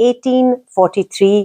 1843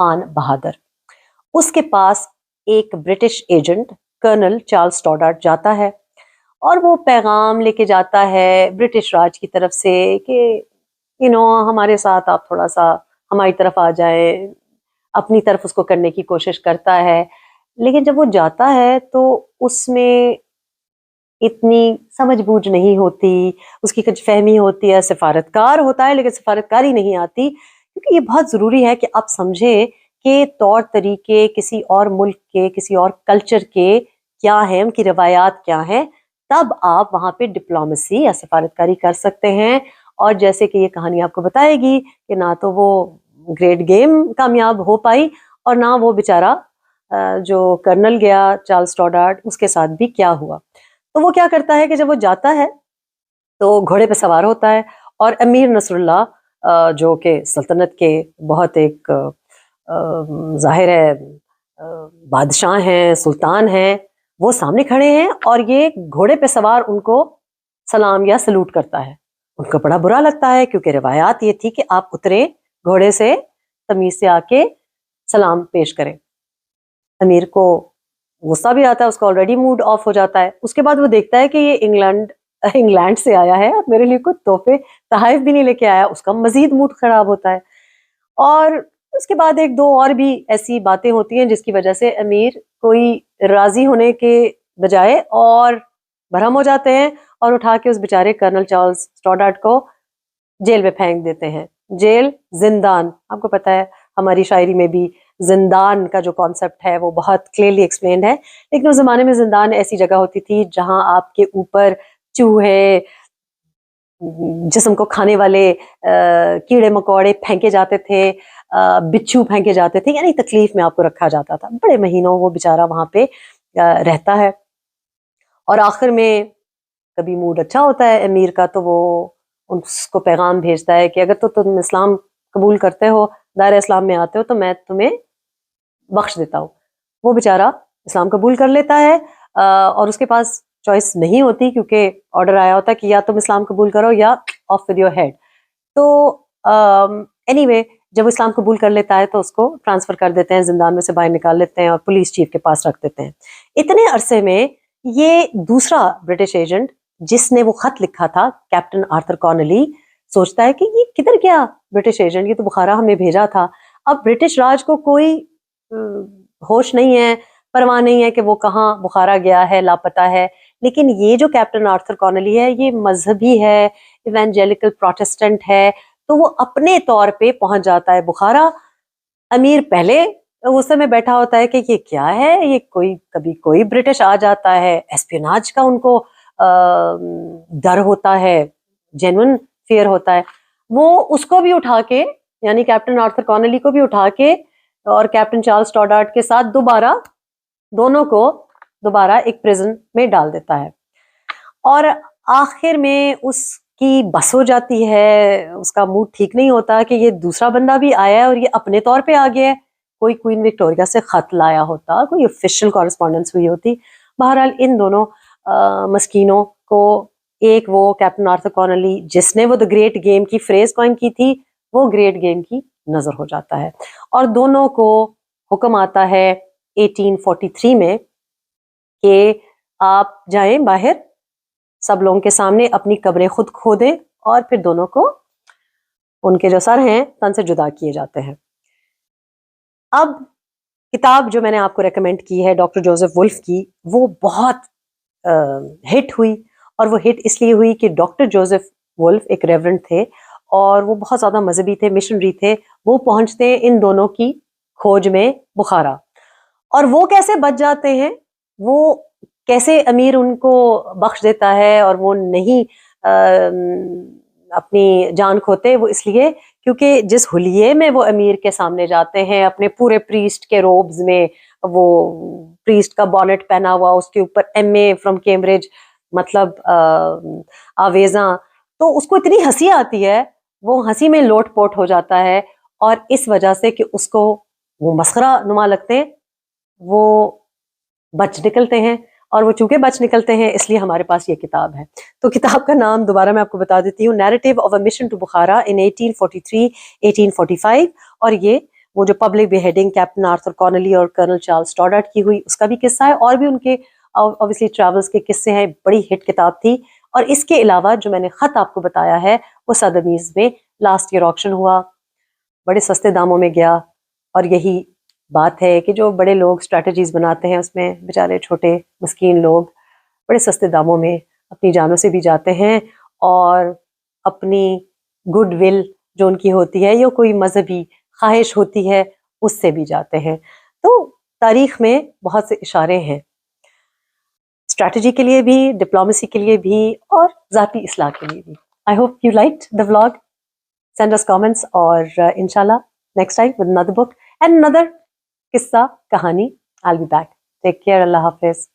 خان بہادر. اس کے پاس ایک British agent colonel Charles اسٹوڈارٹ جاتا ہے اور وہ پیغام لے کے جاتا ہے برٹش راج کی طرف سے کہ ہمارے ساتھ آپ تھوڑا سا ہماری طرف آ جائیں. اپنی طرف اس کو کرنے کی کوشش کرتا ہے, لیکن جب وہ جاتا ہے تو اس میں اتنی سمجھ بوجھ نہیں ہوتی, اس کی کچھ فہمی ہوتی ہے, سفارتکار ہوتا ہے لیکن سفارتکاری نہیں آتی, کیونکہ یہ بہت ضروری ہے کہ آپ سمجھیں کہ طور طریقے کسی اور ملک کے, کسی اور کلچر کے کیا ہیں, ان کی روایات کیا ہیں, تب آپ وہاں پہ ڈپلومیسی یا سفارتکاری کر سکتے ہیں. اور جیسے کہ یہ کہانی آپ کو بتائے گی کہ نہ تو وہ گریٹ گیم کامیاب ہو پائی اور نہ وہ بیچارہ جو کرنل گیا چارلس اسٹوڈارٹ, اس کے ساتھ بھی کیا ہوا. تو وہ کیا کرتا ہے کہ جب وہ جاتا ہے تو گھوڑے پہ سوار ہوتا ہے اور امیر نصر اللہ جو کہ سلطنت کے بہت ایک ظاہر ہے بادشاہ ہیں, سلطان ہیں, وہ سامنے کھڑے ہیں اور یہ گھوڑے پہ سوار ان کو سلام یا سلوٹ کرتا ہے. ان کو بڑا برا لگتا ہے کیونکہ روایات یہ تھی کہ آپ اتریں گھوڑے سے, تمیز سے آ کے سلام پیش کریں. امیر کو غصہ بھی آتا ہے, اس کا آلریڈی موڈ آف ہو جاتا ہے. اس کے بعد وہ دیکھتا ہے کہ یہ انگلینڈ سے آیا ہے اور میرے لیے کوئی تحفے تحائف بھی نہیں لے کے آیا, اس کا مزید موڈ خراب ہوتا ہے. اور اس کے بعد ایک دو اور بھی ایسی باتیں ہوتی ہیں جس کی وجہ سے امیر کوئی راضی ہونے کے بجائے اور برہم ہو جاتے ہیں اور اٹھا کے اس بیچارے کرنل چارلس اسٹوڈارٹ کو جیل میں پھینک دیتے ہیں. جیل, زندان, آپ کو پتا ہے ہماری شاعری میں بھی زندان کا جو کانسیپٹ ہے وہ بہت کلیئرلی ایکسپلینڈ ہے, لیکن اس زمانے میں زندان ایسی جگہ ہوتی تھی جہاں آپ کے اوپر چوہے, جسم کو کھانے والے کیڑے مکوڑے پھینکے جاتے تھے, بچھو پھینکے جاتے تھے, یعنی تکلیف میں آپ کو رکھا جاتا تھا. بڑے مہینوں وہ بیچارہ وہاں پہ رہتا ہے اور آخر میں کبھی موڈ اچھا ہوتا ہے امیر کا تو وہ اس کو پیغام بھیجتا ہے کہ اگر تو تم اسلام قبول کرتے ہو, دائرہ اسلام میں آتے ہو, تو میں تمہیں بخش دیتا ہوں. وہ بیچارہ اسلام قبول کر لیتا ہے اور اس کے پاس چوائس نہیں ہوتی کیونکہ آرڈر آیا ہوتا ہے کہ یا تم اسلام قبول کرو یا آف ود یور ہیڈ. تو اینی وے جب وہ اسلام قبول کر لیتا ہے تو اس کو ٹرانسفر کر دیتے ہیں, زندان میں سے باہر نکال لیتے ہیں اور پولیس چیف کے پاس رکھ دیتے ہیں. اتنے عرصے میں یہ دوسرا برٹش ایجنٹ جس نے وہ خط لکھا تھا, کیپٹن آرتھر کارنلی, سوچتا ہے کہ یہ کدھر گیا برٹش ایجنٹ, یہ تو بخارا ہمیں بھیجا تھا. اب برٹش راج کو کوئی ہوش نہیں ہے, پرواہ نہیں ہے کہ وہ کہاں بخارا گیا ہے, لاپتہ ہے. لیکن یہ جو کیپٹن آرتھر کارنلی ہے یہ مذہبی ہے, ایوانجیلیکل پروٹسٹنٹ ہے, تو وہ اپنے طور پہ پہنچ جاتا ہے بخارا. امیر پہلے غصے میں بیٹھا ہوتا ہے کہ یہ کیا ہے, یہ کبھی کوئی برٹش آ جاتا ہے, ایسپیناج کا ان کو ڈر ہوتا ہے, جینون فیئر ہوتا ہے. وہ اس کو بھی اٹھا کے, یعنی کیپٹن آرتھر کارنلی کو بھی اٹھا کے اور کیپٹن چارلس اسٹوڈارٹ کے ساتھ دونوں کو دوبارہ ایک پریزن میں ڈال دیتا ہے. اور آخر میں اس کی بس ہو جاتی ہے, اس کا موڈ ٹھیک نہیں ہوتا کہ یہ دوسرا بندہ بھی آیا ہے اور یہ اپنے طور پہ آ گیا ہے. کوئی کوئین وکٹوریا سے خط لایا ہوتا, کوئی آفیشیل کورسپونڈنس ہوئی ہوتی. بہرحال ان دونوں مسکینوں کو ایک وہ کیپٹن آرتھر کارنلی جس نے وہ دا گریٹ گیم کی فریز کوائن کی تھی, وہ گریٹ گیم کی نظر ہو جاتا ہے اور دونوں کو حکم آتا ہے 1843 میں کہ آپ جائیں باہر, سب لوگوں کے سامنے اپنی قبریں خود کھودیں اور پھر دونوں کو ان کے جو سر ہیں تن سے جدا کیے جاتے ہیں. اب کتاب جو میں نے آپ کو ریکمینڈ کی ہے ڈاکٹر جوزف وولف کی, وہ بہت ہٹ ہوئی, اور وہ ہٹ اس لیے ہوئی کہ ڈاکٹر جوزف وولف ایک ریورنڈ تھے اور وہ بہت زیادہ مذہبی تھے, مشنری تھے. وہ پہنچتے ہیں ان دونوں کی کھوج میں بخارا, اور وہ کیسے بچ جاتے ہیں, وہ کیسے امیر ان کو بخش دیتا ہے اور وہ نہیں اپنی جان کھوتے. وہ اس لیے کیونکہ جس حلیے میں وہ امیر کے سامنے جاتے ہیں اپنے پورے پریسٹ کے روبز میں, وہ پریسٹ کا بونٹ پہنا ہوا, اس کے اوپر MA فرام کیمبرج, مطلب آویزاں, تو اس کو اتنی ہنسی آتی ہے, وہ ہنسی میں لوٹ پوٹ ہو جاتا ہے. اور اس وجہ سے کہ اس کو وہ مسخرہ نما لگتے ہیں, وہ بچ نکلتے ہیں, اور وہ چونکہ بچ نکلتے ہیں اس لیے ہمارے پاس یہ کتاب ہے. تو کتاب کا نام دوبارہ میں آپ کو بتا دیتی ہوں, narrative of a mission to Bukhara in 1843-1845, اور یہ وہ جو public beheading captain Arthur Conolly اور کرنل چارلس ٹاڈارٹ کی ہوئی، اس کا بھی قصہ ہے، اور بھی ان کے obviously ٹریولز کے قصے ہیں. بڑی ہٹ کتاب تھی. اور اس کے علاوہ جو میں نے خط آپ کو بتایا ہے وہ سدھمیز میں لاسٹ ایئر آکشن ہوا، بڑے سستے داموں میں گیا. اور یہی بات ہے کہ جو بڑے لوگ اسٹریٹجیز بناتے ہیں اس میں بیچارے چھوٹے مسکین لوگ بڑے سستے داموں میں اپنی جانوں سے بھی جاتے ہیں، اور اپنی گڈ ول جو ان کی ہوتی ہے یا کوئی مذہبی خواہش ہوتی ہے اس سے بھی جاتے ہیں. تو تاریخ میں بہت سے اشارے ہیں اسٹریٹجی کے لیے بھی، ڈپلومیسی کے لیے بھی، اور ذاتی اصلاح کے لیے بھی. I hope you liked the vlog. Send us comments اور انشاءاللہ next time with another book and another قصہ کہانی. I'll be back. Take care. اللہ حافظ.